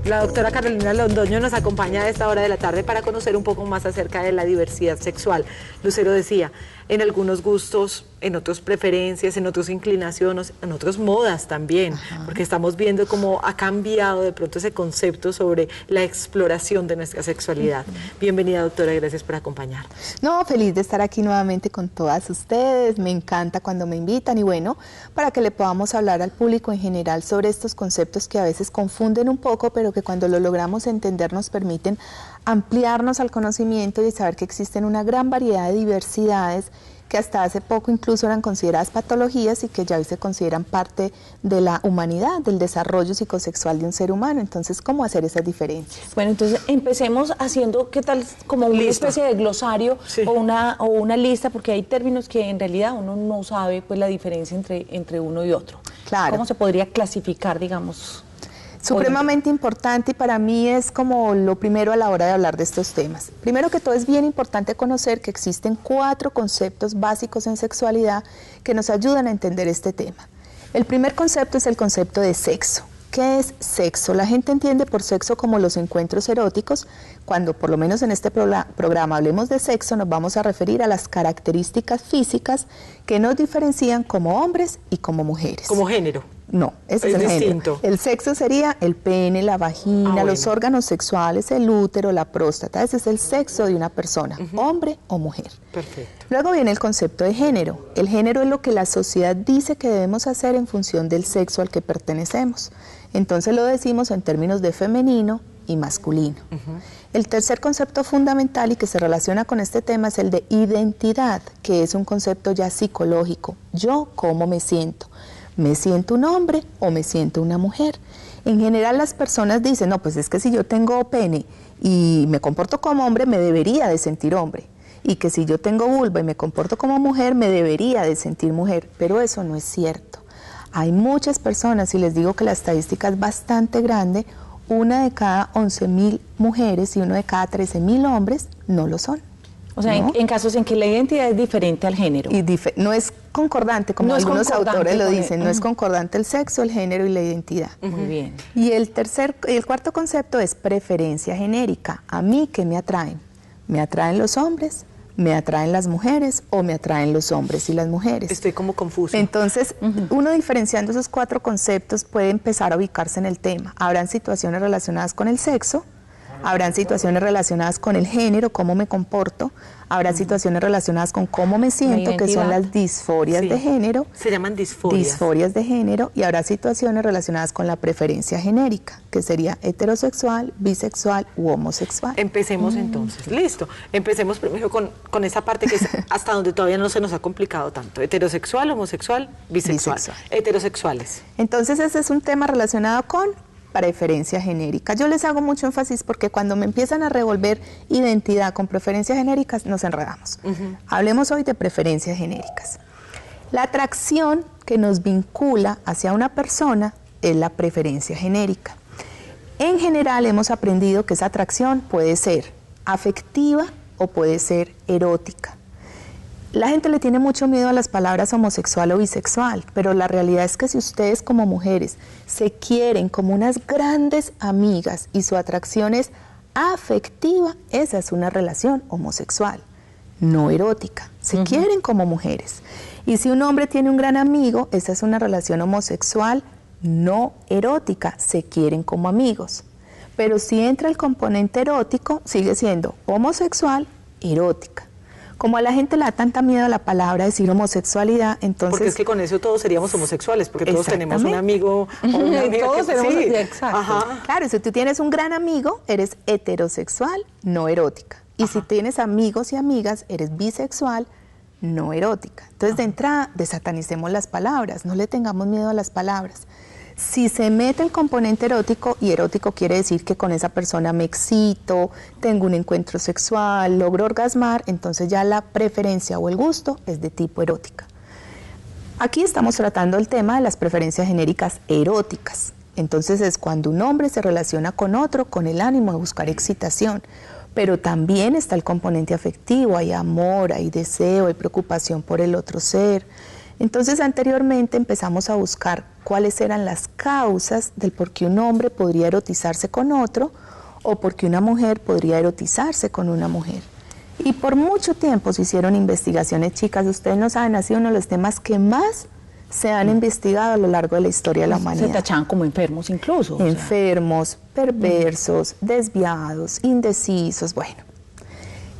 La doctora Carolina Londoño nos acompaña a esta hora de la tarde para conocer un poco más acerca de la diversidad sexual. Lucero decía, en algunos gustos, en otros preferencias, en otras inclinaciones, en otras modas también, porque estamos viendo cómo ha cambiado de pronto ese concepto sobre la exploración de nuestra sexualidad. Bienvenida, doctora, gracias por acompañarnos. No, feliz de estar aquí nuevamente con todas ustedes, me encanta cuando me invitan y bueno, para que le podamos hablar al público en general sobre estos conceptos que a veces confunden un poco, pero que cuando lo logramos entender nos permiten ampliarnos al conocimiento y saber que existen una gran variedad de diversidades que hasta hace poco incluso eran consideradas patologías y que ya hoy se consideran parte de la humanidad, del desarrollo psicosexual de un ser humano. Entonces, ¿cómo hacer esas diferencias? Bueno, entonces empecemos haciendo, ¿qué tal? Como una especie de glosario o una lista, porque hay términos que en realidad uno no sabe pues la diferencia entre uno y otro. Claro. ¿Cómo se podría clasificar, digamos? Supremamente importante y para mí es como lo primero a la hora de hablar de estos temas. Primero que todo es bien importante conocer que existen 4 conceptos básicos en sexualidad que nos ayudan a entender este tema. El primer concepto es el concepto de sexo. ¿Qué es sexo? La gente entiende por sexo como los encuentros eróticos. Cuando por lo menos en este programa hablemos de sexo, nos vamos a referir a las características físicas que nos diferencian como hombres y como mujeres. Como género. No, ese es el género. El sexo sería el pene, la vagina, los órganos sexuales, el útero, la próstata. Ese es el sexo de una persona, hombre o mujer. Perfecto. Luego viene el concepto de género. El género es lo que la sociedad dice que debemos hacer en función del sexo al que pertenecemos. Entonces lo decimos en términos de femenino y masculino. El tercer concepto fundamental y que se relaciona con este tema es el de identidad, que es un concepto ya psicológico. Yo, ¿cómo me siento? ¿Me siento un hombre o me siento una mujer? En general las personas dicen, no, pues es que si yo tengo pene y me comporto como hombre, me debería de sentir hombre. Y que si yo tengo vulva y me comporto como mujer, me debería de sentir mujer. Pero eso no es cierto. Hay muchas personas, y les digo que la estadística es bastante grande, 1 de cada 11.000 mujeres y 1 de cada 13.000 hombres no lo son. O sea, ¿no? en casos en que la identidad es diferente al género. Y no es concordante, como algunos autores lo dicen, no es concordante el sexo, el género y la identidad. Muy bien. Y el cuarto concepto es preferencia genérica. ¿A mí qué me atraen? ¿Me atraen los hombres? ¿Me atraen las mujeres o me atraen los hombres y las mujeres? Estoy como confuso. Entonces, uno diferenciando esos 4 conceptos puede empezar a ubicarse en el tema. Habrán situaciones relacionadas con el sexo, habrán situaciones relacionadas con el género, cómo me comporto, habrá situaciones relacionadas con cómo me siento, que son las disforias de género. Se llaman disforias. Disforias de género, y habrá situaciones relacionadas con la preferencia genérica, que sería heterosexual, bisexual u homosexual. Empecemos entonces. Listo. Empecemos primero con esa parte que es hasta donde todavía no se nos ha complicado tanto. Heterosexual, homosexual, bisexual. Heterosexuales. Entonces ese es un tema relacionado con preferencia genérica. Yo les hago mucho énfasis porque cuando me empiezan a revolver identidad con preferencias genéricas nos enredamos. Hablemos hoy de preferencias genéricas. La atracción que nos vincula hacia una persona es la preferencia genérica. En general hemos aprendido que esa atracción puede ser afectiva o puede ser erótica. La gente le tiene mucho miedo a las palabras homosexual o bisexual, pero la realidad es que si ustedes como mujeres se quieren como unas grandes amigas y su atracción es afectiva, esa es una relación homosexual, no erótica. Se quieren como mujeres. Y si un hombre tiene un gran amigo, esa es una relación homosexual, no erótica, se quieren como amigos. Pero si entra el componente erótico, sigue siendo homosexual, erótica. Como a la gente le da tanta miedo a la palabra decir homosexualidad, entonces... Porque es que con eso todos seríamos homosexuales, porque todos tenemos un amigo o una amiga todos tenemos, sí. Exacto. Claro, si tú tienes un gran amigo, eres heterosexual, no erótica. Y si tienes amigos y amigas, eres bisexual, no erótica. Entonces, de entrada, desatanicemos las palabras, no le tengamos miedo a las palabras. Si se mete el componente erótico, y erótico quiere decir que con esa persona me excito, tengo un encuentro sexual, logro orgasmar, entonces ya la preferencia o el gusto es de tipo erótica. Aquí estamos tratando el tema de las preferencias genéricas eróticas. Entonces es cuando un hombre se relaciona con otro con el ánimo de buscar excitación. Pero también está el componente afectivo, hay amor, hay deseo, hay preocupación por el otro ser. Entonces, anteriormente empezamos a buscar cuáles eran las causas del por qué un hombre podría erotizarse con otro o por qué una mujer podría erotizarse con una mujer. Y por mucho tiempo se hicieron investigaciones, chicas, ustedes no saben, ha sido uno de los temas que más se han investigado a lo largo de la historia de la humanidad. Se tachaban como enfermos incluso. Enfermos, perversos, desviados, indecisos, bueno.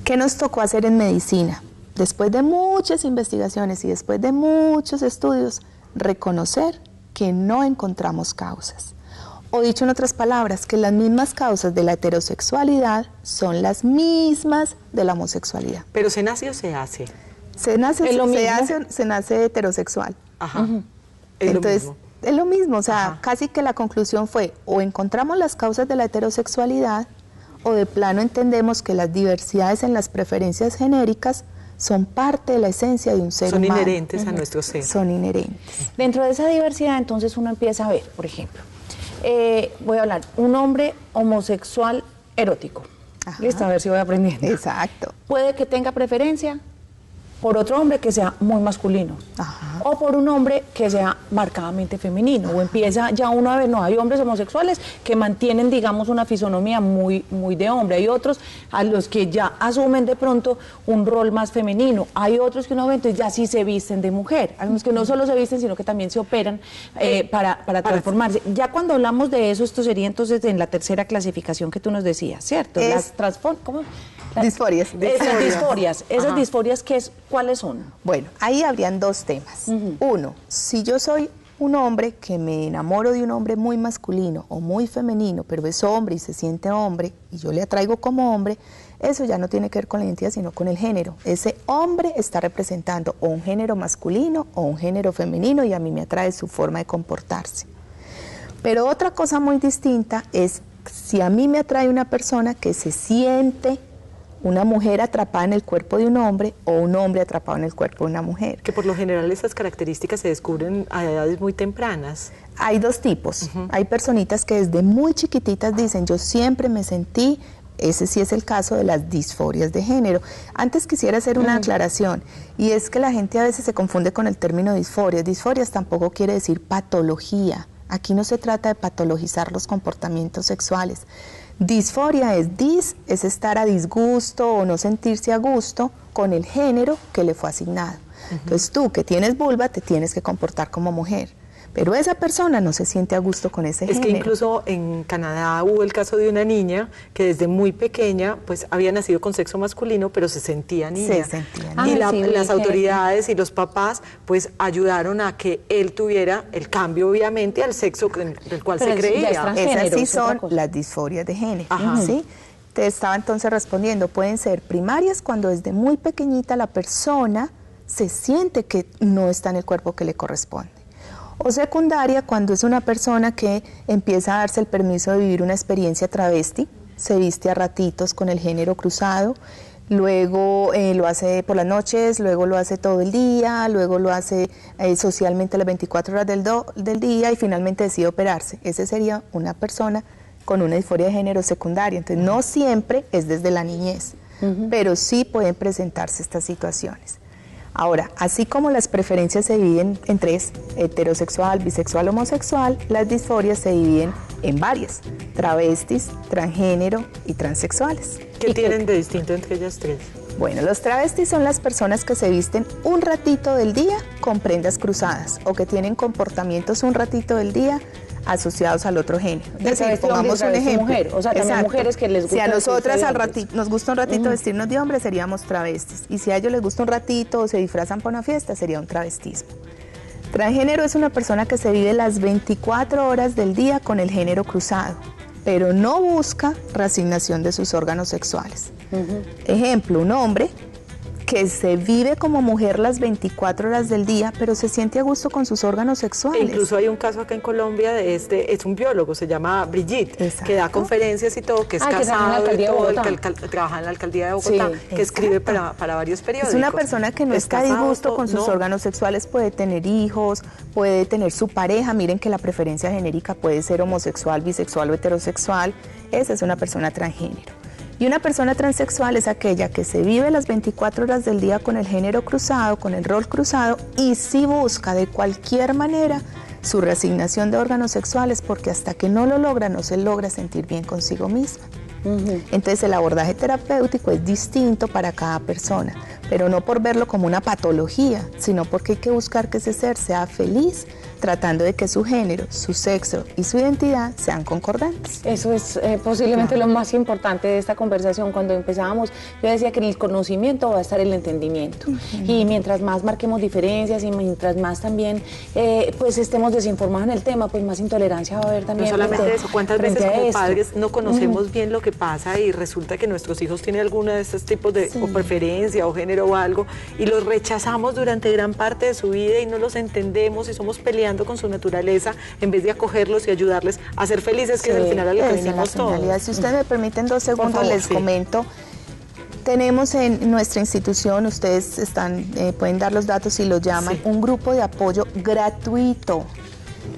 ¿Qué nos tocó hacer en medicina? Después de muchas investigaciones y después de muchos estudios, reconocer que no encontramos causas. O dicho en otras palabras, que las mismas causas de la heterosexualidad son las mismas de la homosexualidad. ¿Pero se nace o se hace? Se nace, se nace heterosexual. Ajá. Entonces, es lo mismo, o sea, casi que la conclusión fue, o encontramos las causas de la heterosexualidad, o de plano entendemos que las diversidades en las preferencias genéricas son parte de la esencia de un ser humano. Son inherentes a nuestro ser. Son inherentes. Dentro de esa diversidad, entonces uno empieza a ver, por ejemplo, voy a hablar, un hombre homosexual erótico. Ajá. Listo, a ver si voy aprendiendo. Exacto. Puede que tenga preferencia por otro hombre que sea muy masculino. Ajá. O por un hombre que sea marcadamente femenino. O empieza ya uno a ver, no, hay hombres homosexuales que mantienen, digamos, una fisonomía muy de hombre. Hay otros a los que ya asumen de pronto un rol más femenino. Hay otros que uno ve, entonces ya sí se visten de mujer. Hay unos que no solo se visten, sino que también se operan para transformarse. Ya cuando hablamos de eso, esto sería entonces en la tercera clasificación que tú nos decías, ¿cierto? ¿Cómo? Disforias. Esas disforias, ¿cuáles son? Bueno, ahí habrían dos temas. Uno, si yo soy un hombre que me enamoro de un hombre muy masculino o muy femenino, pero es hombre y se siente hombre, y yo le atraigo como hombre, eso ya no tiene que ver con la identidad, sino con el género. Ese hombre está representando o un género masculino o un género femenino, y a mí me atrae su forma de comportarse. Pero otra cosa muy distinta es si a mí me atrae una persona que se siente una mujer atrapada en el cuerpo de un hombre o un hombre atrapado en el cuerpo de una mujer. Que por lo general esas características se descubren a edades muy tempranas. Hay dos tipos. Hay personitas que desde muy chiquititas dicen, yo siempre me sentí, ese sí es el caso de las disforias de género. Antes quisiera hacer una aclaración, y es que la gente a veces se confunde con el término disforias. Disforias tampoco quiere decir patología. Aquí no se trata de patologizar los comportamientos sexuales. Disforia es estar a disgusto o no sentirse a gusto con el género que le fue asignado. Entonces tú que tienes vulva te tienes que comportar como mujer, pero esa persona no se siente a gusto con ese género. Es que incluso en Canadá hubo el caso de una niña que desde muy pequeña pues había nacido con sexo masculino, pero se sentía niña. Se sentía niña. Y las autoridades y los papás pues ayudaron a que él tuviera el cambio obviamente al sexo del cual se creía. Esas sí son las disforias de género. ¿Sí? Te estaba entonces respondiendo, pueden ser primarias cuando desde muy pequeñita la persona se siente que no está en el cuerpo que le corresponde. O secundaria cuando es una persona que empieza a darse el permiso de vivir una experiencia travesti, se viste a ratitos con el género cruzado, luego lo hace por las noches, luego lo hace todo el día, luego lo hace socialmente las 24 horas del día y finalmente decide operarse. Ese sería una persona con una disforia de género secundaria. Entonces no siempre es desde la niñez, pero sí pueden presentarse estas situaciones. Ahora, así como las preferencias se dividen en tres, heterosexual, bisexual, homosexual, las disforias se dividen en varias, travestis, transgénero y transexuales. ¿Qué tienen de distinto entre ellas tres? Bueno, los travestis son las personas que se visten un ratito del día con prendas cruzadas o que tienen comportamientos un ratito del día asociados al otro género. Es decir, pongamos un ejemplo. Mujer, o sea, también mujeres que les gusta. Si a nosotras nos gusta un ratito vestirnos de hombre, seríamos travestis. Y si a ellos les gusta un ratito o se disfrazan para una fiesta, sería un travestismo. Transgénero es una persona que se vive las 24 horas del día con el género cruzado, pero no busca reasignación de sus órganos sexuales. Ejemplo, un hombre que se vive como mujer las 24 horas del día, pero se siente a gusto con sus órganos sexuales. E incluso hay un caso acá en Colombia de es un biólogo, se llama Brigitte, que da conferencias y todo, que es casado y todo, que trabaja en la alcaldía de Bogotá, que escribe para varios periódicos. Es una persona que no está a disgusto con sus órganos sexuales, puede tener hijos, puede tener su pareja. Miren que la preferencia genérica puede ser homosexual, bisexual o heterosexual. Esa es una persona transgénero. Y Y una persona transexual es aquella que se vive las 24 horas del día con el género cruzado, con el rol cruzado, y sí busca de cualquier manera su reasignación de órganos sexuales, porque hasta que no lo logra, no se logra sentir bien consigo misma. Entonces el abordaje terapéutico es distinto para cada persona, pero no por verlo como una patología, sino porque hay que buscar que ese ser sea feliz, tratando de que su género, su sexo y su identidad sean concordantes. Eso es posiblemente lo más importante de esta conversación. Cuando empezábamos, yo decía que en el conocimiento va a estar el entendimiento. Y mientras más marquemos diferencias y mientras más también pues estemos desinformados en el tema, pues más intolerancia va a haber también. No solamente eso, ¿cuántas veces como padres no conocemos bien lo que pasa y resulta que nuestros hijos tienen alguno de estos tipos de o preferencia o género o algo y los rechazamos durante gran parte de su vida y no los entendemos y somos peleando con su naturaleza en vez de acogerlos y ayudarles a ser felices, que es al final a lo que venimos todos. Si ustedes me permiten 2 segundos, favor, les comento. Tenemos en nuestra institución, ustedes pueden dar los datos si los llaman, un grupo de apoyo gratuito,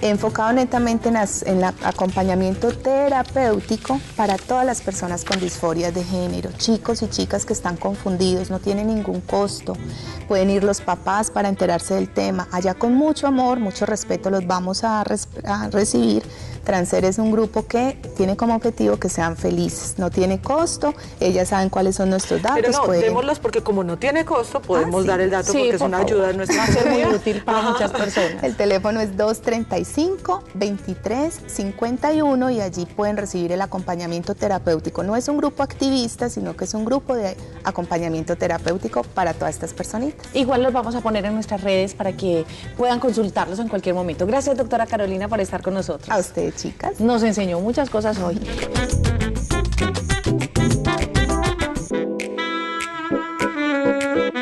enfocado netamente en el acompañamiento terapéutico para todas las personas con disforias de género, chicos y chicas que están confundidos, no tiene ningún costo, pueden ir los papás para enterarse del tema, allá con mucho amor, mucho respeto los vamos a recibir. Transser es un grupo que tiene como objetivo que sean felices, no tiene costo, ellas saben cuáles son nuestros datos. Pero no, démoslos porque como no tiene costo, podemos dar el dato porque es una ayuda en nuestra comunidad. Va a ser muy útil para muchas personas. El teléfono es 235-2351 y allí pueden recibir el acompañamiento terapéutico. No es un grupo activista, sino que es un grupo de acompañamiento terapéutico para todas estas personitas. Igual los vamos a poner en nuestras redes para que puedan consultarlos en cualquier momento. Gracias, doctora Carolina, por estar con nosotros. A ustedes, chicas. Nos enseñó muchas cosas hoy.